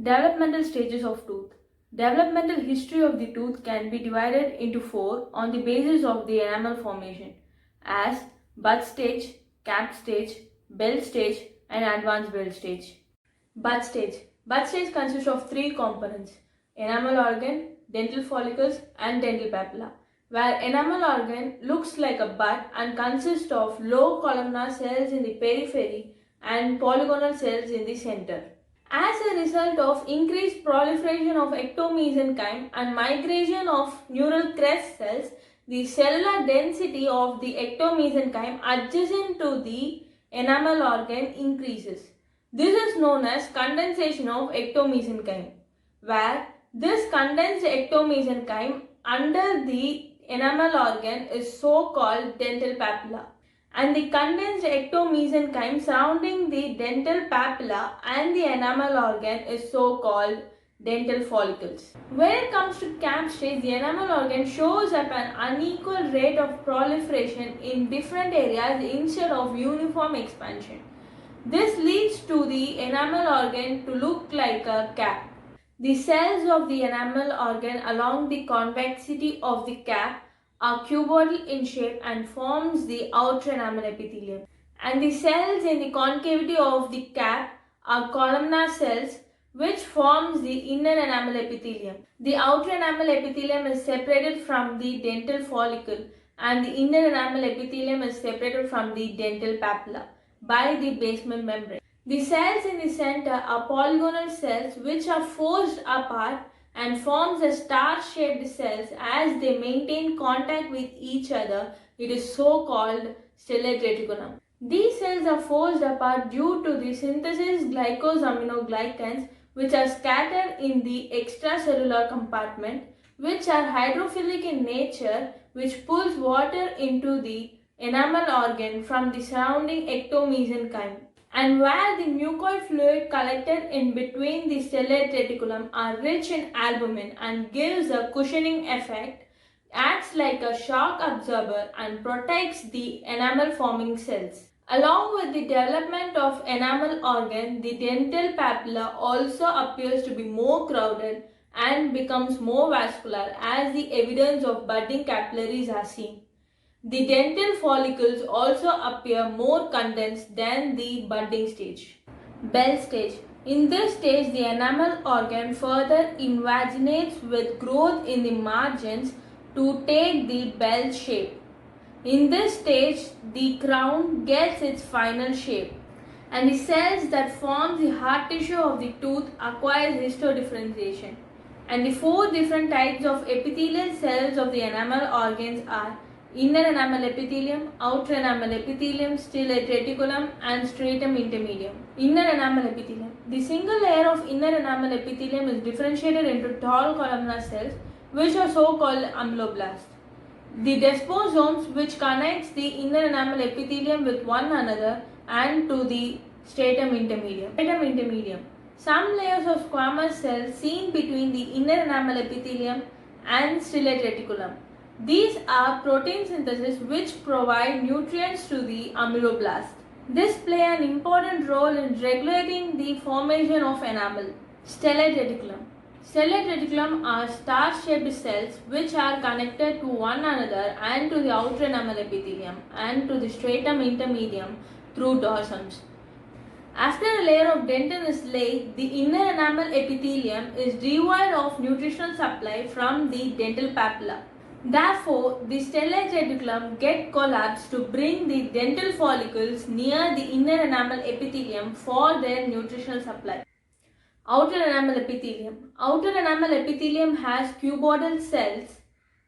Developmental stages of tooth. Developmental history of the tooth can be divided into four on the basis of the enamel formation as bud stage, cap stage, bell stage and advanced bell stage. Bud stage. Bud stage consists of three components: enamel organ, dental follicles and dental papilla. Where enamel organ looks like a bud and consists of low columnar cells in the periphery and polygonal cells in the center. As a result of increased proliferation of ectomesenchyme and migration of neural crest cells, the cellular density of the ectomesenchyme adjacent to the enamel organ increases. This is known as condensation of ectomesenchyme, where this condensed ectomesenchyme under the enamel organ is so called dental papilla, and the condensed ectomesenchyme surrounding the dental papilla and the enamel organ is so called dental follicles. When it comes to cap stage, the enamel organ shows up an unequal rate of proliferation in different areas instead of uniform expansion. This leads to the enamel organ to look like a cap. The cells of the enamel organ along the convexity of the cap are cuboidal in shape and forms the outer enamel epithelium. And the cells in the concavity of the cap are columnar cells which forms the inner enamel epithelium. The outer enamel epithelium is separated from the dental follicle and the inner enamel epithelium is separated from the dental papilla by the basement membrane. The cells in the center are polygonal cells which are forced apart and forms a star-shaped cells as they maintain contact with each other. It is so called stellate reticulum. These cells are forced apart due to the synthesis glycosaminoglycans which are scattered in the extracellular compartment, which are hydrophilic in nature, which pulls water into the enamel organ from the surrounding ectomesenchyme, and where the mucoid fluid collected in between the stellate reticulum are rich in albumin and gives a cushioning effect, acts like a shock absorber and protects the enamel forming cells. Along with the development of enamel organ, the dental papilla also appears to be more crowded and becomes more vascular as the evidence of budding capillaries are seen. The dental follicles also appear more condensed than the budding stage. Bell stage. In this stage, the enamel organ further invaginates with growth in the margins to take the bell shape. In this stage, the crown gets its final shape, and the cells that form the hard tissue of the tooth acquire histodifferentiation. And the four different types of epithelial cells of the enamel organs are inner enamel epithelium, outer enamel epithelium, stellate reticulum and stratum intermedium. Inner enamel epithelium. The single layer of inner enamel epithelium is differentiated into tall columnar cells which are so called ameloblast. The desmosomes which connects the inner enamel epithelium with one another and to the stratum intermedium. Some layers of squamous cells seen between the inner enamel epithelium and stellate reticulum. These are protein synthesis which provide nutrients to the ameloblast. This play an important role in regulating the formation of enamel. Stellate reticulum. Stellate reticulum are star-shaped cells which are connected to one another and to the outer enamel epithelium and to the stratum intermedium through dorsums. After a layer of dentin is laid, the inner enamel epithelium is devoid of nutritional supply from the dental papilla. Therefore, the stellate reticulum get collapsed to bring the dental follicles near the inner enamel epithelium for their nutritional supply. Outer enamel epithelium. Outer enamel epithelium has cuboidal cells.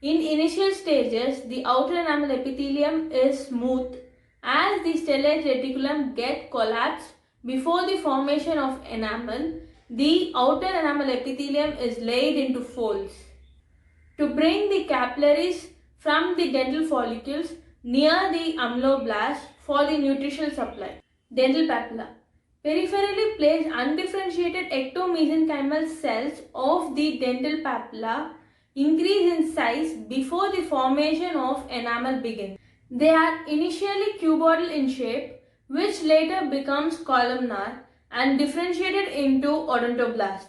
In initial stages, the outer enamel epithelium is smooth as the stellate reticulum get collapsed before the formation of enamel. The outer enamel epithelium is laid into folds to bring the capillaries from the dental follicles near the ameloblast for the nutritional supply. Dental papilla. Peripherally placed undifferentiated ectomesenchymal cells of the dental papilla increase in size before the formation of enamel begins. They are initially cuboidal in shape, which later becomes columnar and differentiated into odontoblast.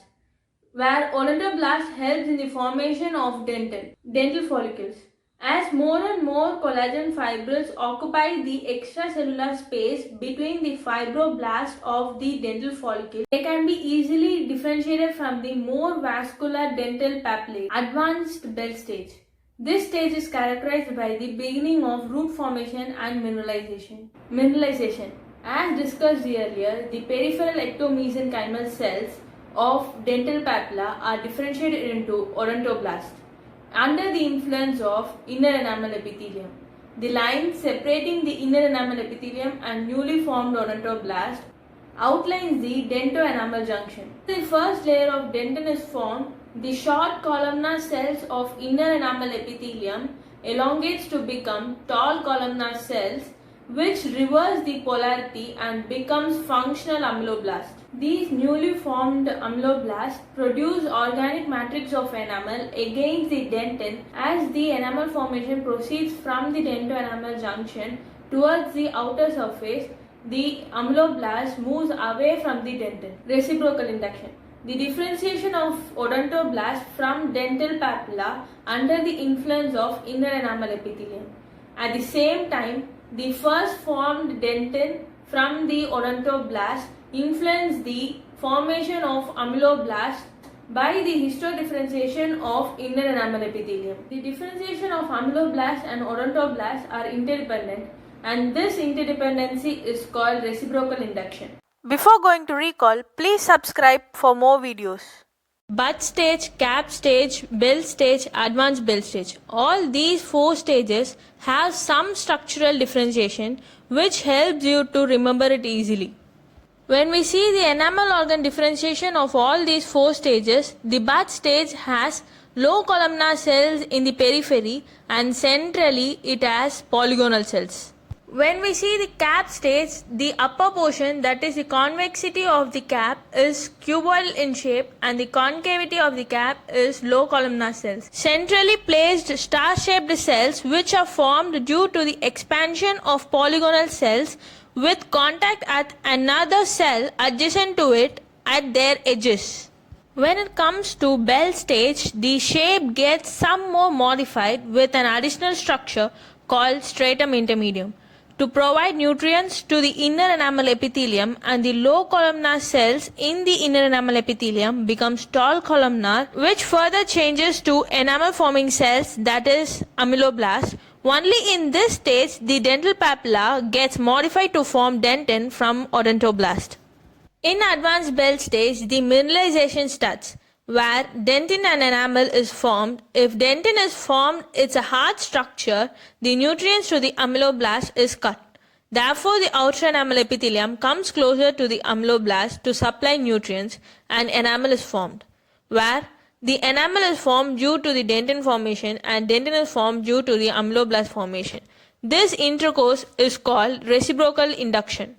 where odontoblast helps in the formation of dental follicles. As more and more collagen fibrils occupy the extracellular space between the fibroblast of the dental follicle, they can be easily differentiated from the more vascular dental papillate, advanced Bell stage. This stage is characterized by the beginning of root formation and mineralization. As discussed earlier, the peripheral ectomesenchymal cells of dental papilla are differentiated into odontoblasts under the influence of inner enamel epithelium. The line separating the inner enamel epithelium and newly formed odontoblast outlines the dentoenamel junction. The first layer of dentin is formed. The short columnar cells of inner enamel epithelium elongates to become tall columnar cells, which reverse the polarity and becomes functional ameloblast. These newly formed ameloblasts produce organic matrix of enamel against the dentin. As the enamel formation proceeds from the dentoenamel junction towards the outer surface, the ameloblast moves away from the dentin. Reciprocal induction. The differentiation of odontoblast from dental papilla under the influence of inner enamel epithelium. At the same time, the first formed dentin from the odontoblast influence the formation of ameloblast by the histodifferentiation of inner enamel epithelium. The differentiation of ameloblast and odontoblast are interdependent, and this interdependency is called reciprocal induction. Before going to recall, please subscribe for more videos. Bud stage, cap stage, Bell stage, advanced Bell stage. All these four stages have some structural differentiation which helps you to remember it easily. When we see the enamel organ differentiation of all these four stages, the bud stage has low columnar cells in the periphery and centrally it has polygonal cells. When we see the cap stage, the upper portion, that is the convexity of the cap, is cuboidal in shape and the concavity of the cap is low columnar cells. Centrally placed star-shaped cells which are formed due to the expansion of polygonal cells with contact at another cell adjacent to it at their edges. When it comes to Bell stage, the shape gets some more modified with an additional structure called stratum intermedium to provide nutrients to the inner enamel epithelium, and the low columnar cells in the inner enamel epithelium becomes tall columnar, which further changes to enamel forming cells, that is ameloblast. Only in this stage the dental papilla gets modified to form dentin from odontoblast. In advanced Bell stage, the mineralization starts, where dentin and enamel is formed. If dentin is formed, it's a hard structure. The nutrients to the ameloblast is cut. Therefore, the outer enamel epithelium comes closer to the ameloblast to supply nutrients, and enamel is formed, where the enamel is formed due to the dentin formation and dentin is formed due to the ameloblast formation. This intercourse is called reciprocal induction.